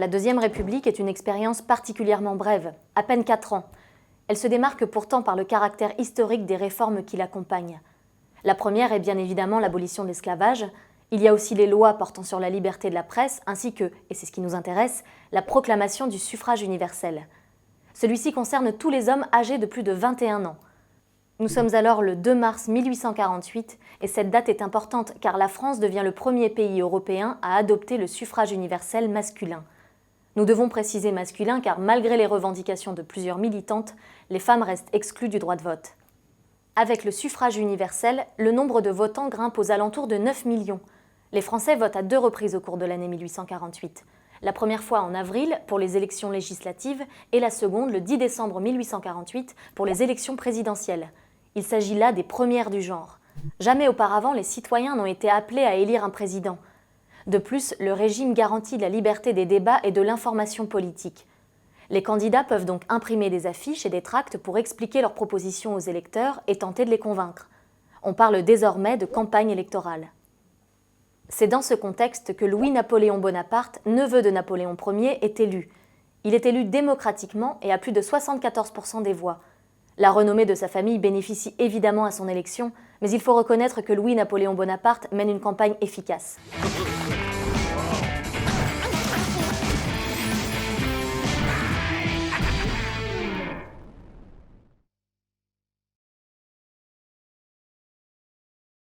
La Deuxième République est une expérience particulièrement brève, à peine 4 ans. Elle se démarque pourtant par le caractère historique des réformes qui l'accompagnent. La première est bien évidemment l'abolition de l'esclavage. Il y a aussi les lois portant sur la liberté de la presse, ainsi que, et c'est ce qui nous intéresse, la proclamation du suffrage universel. Celui-ci concerne tous les hommes âgés de plus de 21 ans. Nous sommes alors le 2 mars 1848 et cette date est importante car la France devient le premier pays européen à adopter le suffrage universel masculin. Nous devons préciser masculin car malgré les revendications de plusieurs militantes, les femmes restent exclues du droit de vote. Avec le suffrage universel, le nombre de votants grimpe aux alentours de 9 millions. Les Français votent à 2 reprises au cours de l'année 1848. La première fois en avril pour les élections législatives et la seconde le 10 décembre 1848 pour les élections présidentielles. Il s'agit là des premières du genre. Jamais auparavant les citoyens n'ont été appelés à élire un président. De plus, le régime garantit la liberté des débats et de l'information politique. Les candidats peuvent donc imprimer des affiches et des tracts pour expliquer leurs propositions aux électeurs et tenter de les convaincre. On parle désormais de campagne électorale. C'est dans ce contexte que Louis-Napoléon Bonaparte, neveu de Napoléon Ier, est élu. Il est élu démocratiquement et à plus de 74% des voix. La renommée de sa famille bénéficie évidemment à son élection, mais il faut reconnaître que Louis-Napoléon Bonaparte mène une campagne efficace.